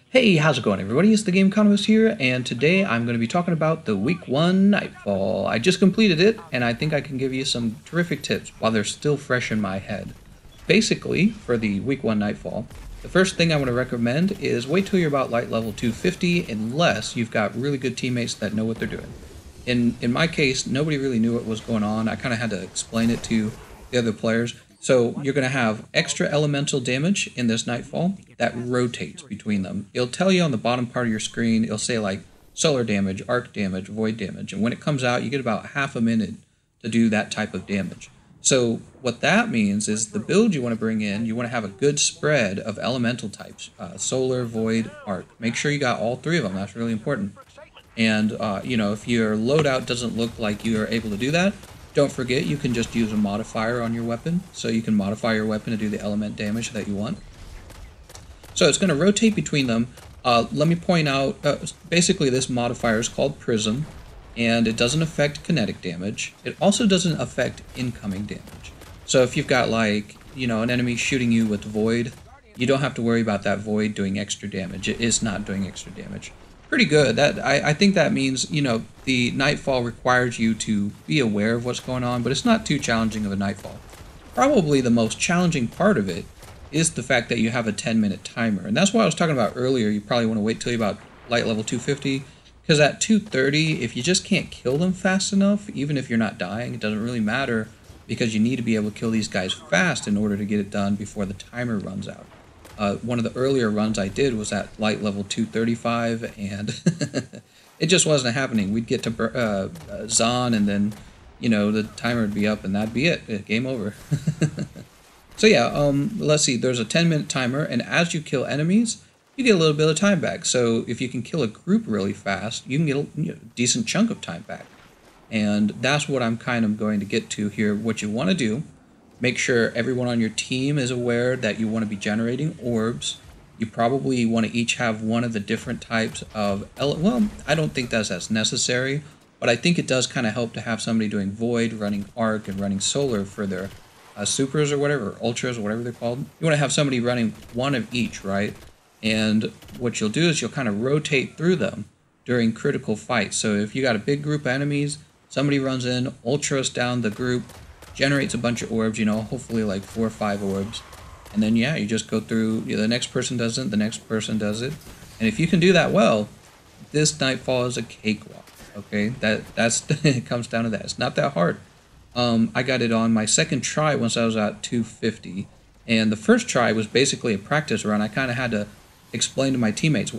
Hey, how's it going everybody? It's theGameconomist here, and today I'm going to be talking about the Week 1 Nightfall. I just completed it, and I think I can give you some terrific tips while they're still fresh in my head. Basically, for the Week 1 Nightfall, the first thing I want to recommend is wait till you're about light level 250 unless you've got really good teammates that know what they're doing. In my case, nobody really knew what was going on. I kind of had to explain it to the other players. So you're going to have extra elemental damage in this Nightfall that rotates between them. It'll tell you on the bottom part of your screen, it'll say like solar damage, arc damage, void damage. And when it comes out, you get about half a minute to do that type of damage. So what that means is the build you want to bring in, you want to have a good spread of elemental types, solar, void, arc. Make sure you got all three of them. That's really important. And, if your loadout doesn't look like you are able to do that, don't forget you can just use a modifier on your weapon. So you can modify your weapon to do the element damage that you want. So it's going to rotate between them. Let me point out, basically this modifier is called Prism, and it doesn't affect kinetic damage. It also doesn't affect incoming damage. So if you've got like, an enemy shooting you with Void, you don't have to worry about that Void doing extra damage. It is not doing extra damage. Pretty good. I think that means, the Nightfall requires you to be aware of what's going on, but it's not too challenging of a Nightfall. Probably the most challenging part of it is the fact that you have a 10-minute timer. And that's what I was talking about earlier. You probably want to wait till you're about light level 250, because at 230, if you just can't kill them fast enough, even if you're not dying, it doesn't really matter, because you need to be able to kill these guys fast in order to get it done before the timer runs out. One of the earlier runs I did was at light level 235, and it just wasn't happening. We'd get to Zon, and then, the timer would be up, and that'd be it. Game over. So yeah, let's see. There's a 10-minute timer, and as you kill enemies, you get a little bit of time back. So if you can kill a group really fast, you can get a decent chunk of time back. And that's what I'm kind of going to get to here. What you want to do, make sure everyone on your team is aware that you want to be generating orbs. You probably want to each have one of the different types of... Well, I don't think that's as necessary, but I think it does kind of help to have somebody doing Void, running Arc, and running Solar for their Supers or whatever, Ultras or whatever they're called. You want to have somebody running one of each, right? And what you'll do is you'll kind of rotate through them during critical fights. So if you got a big group of enemies, somebody runs in, Ultras down the group, generates a bunch of orbs, hopefully like 4 or 5 orbs. And then, yeah, you just go through, the next person does it, the next person does it. And if you can do that well, this Nightfall is a cakewalk, okay? That's it comes down to that. It's not that hard. I got it on my second try once I was at 250. And the first try was basically a practice run. I kind of had to explain to my teammates,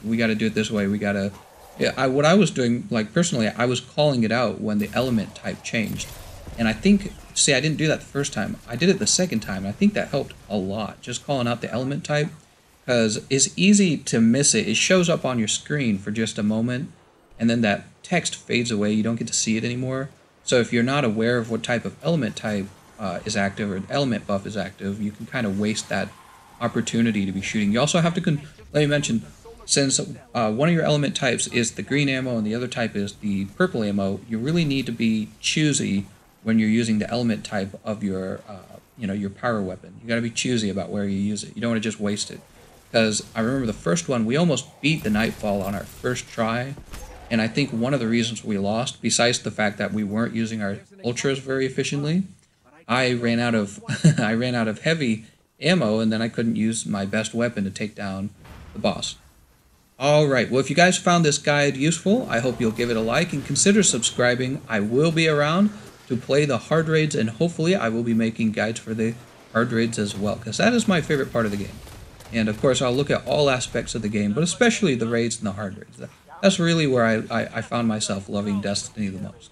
we got to do it this way. We got to... Yeah, what I was doing, like personally, I was calling it out when the element type changed. And I think, I didn't do that the first time. I did it the second time, and I think that helped a lot, just calling out the element type, because it's easy to miss it. It shows up on your screen for just a moment, and then that text fades away. You don't get to see it anymore. So if you're not aware of what type of element type is active, or element buff is active, you can kind of waste that opportunity to be shooting. You also have to, let me mention, since one of your element types is the green ammo and the other type is the purple ammo, you really need to be choosy when you're using the element type of your, your power weapon. You got to be choosy about where you use it. You don't want to just waste it. Because I remember the first one, we almost beat the Nightfall on our first try, and I think one of the reasons we lost, besides the fact that we weren't using our Ultras very efficiently, I ran out of heavy ammo, and then I couldn't use my best weapon to take down the boss. Alright, well if you guys found this guide useful, I hope you'll give it a like and consider subscribing. I will be around to play the hard raids, and hopefully I will be making guides for the hard raids as well, because that is my favorite part of the game. And of course I'll look at all aspects of the game, but especially the raids and the hard raids. That's really where I found myself loving Destiny the most.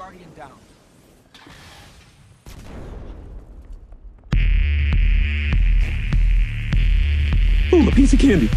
Guardian down. Ooh, a piece of candy.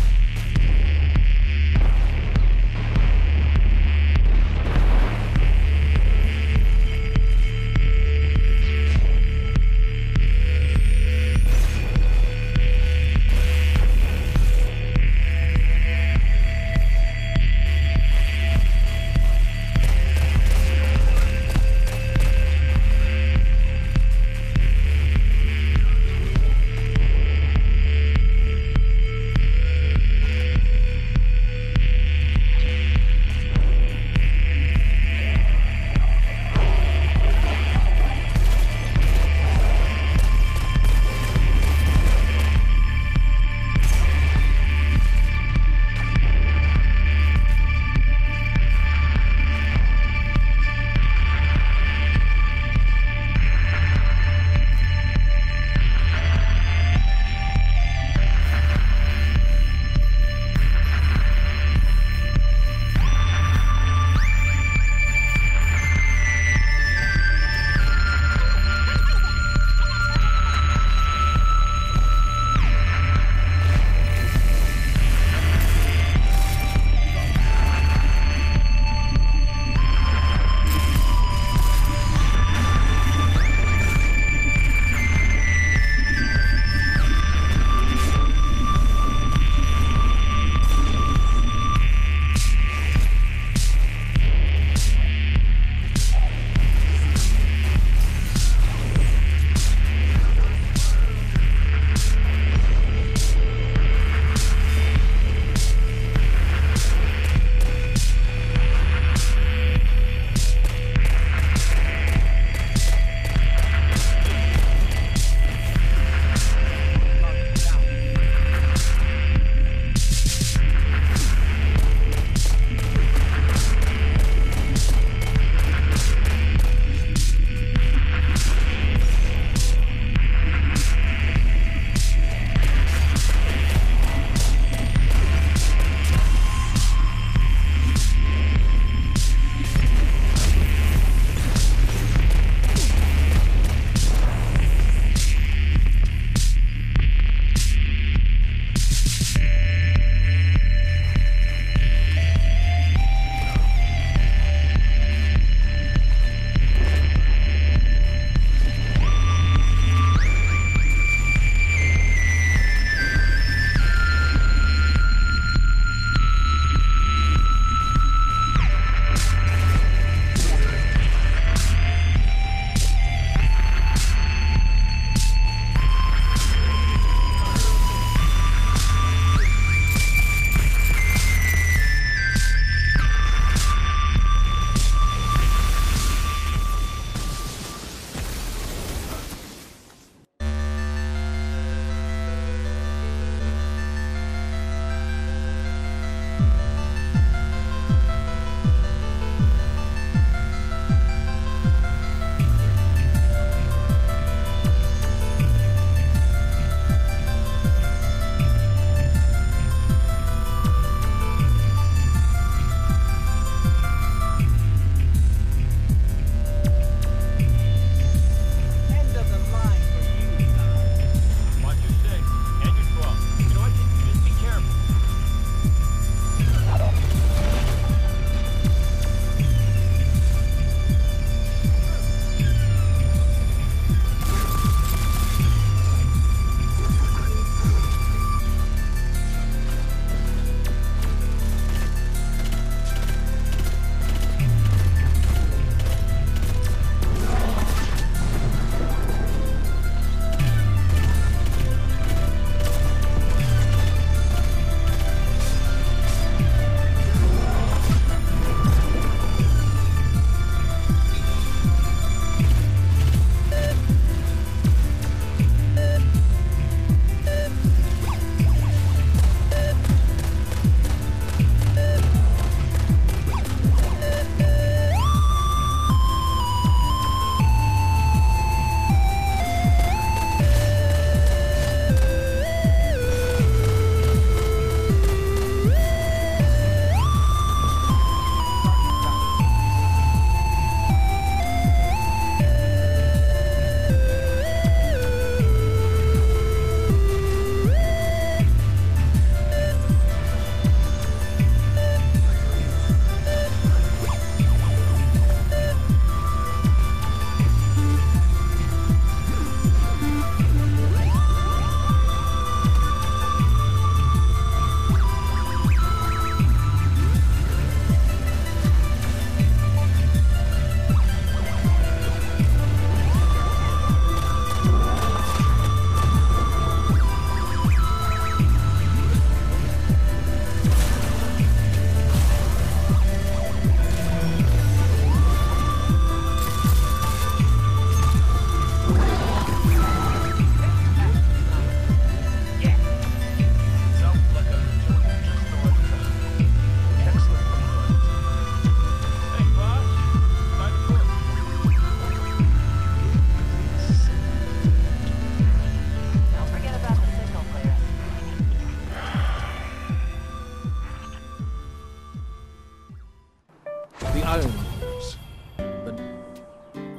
The Iron Wolves. But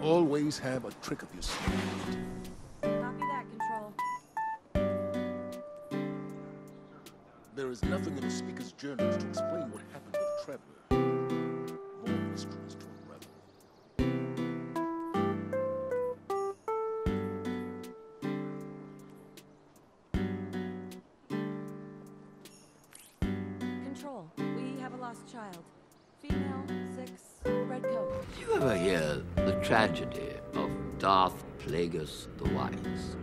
always have a trick up your sleeve. Copy that, Control. There is nothing in the Speaker's journals to explain what happened with Trevor. More mysteries to unravel. Control, we have a lost child. Female, 6, red coat. Did you ever hear the tragedy of Darth Plagueis the Wise?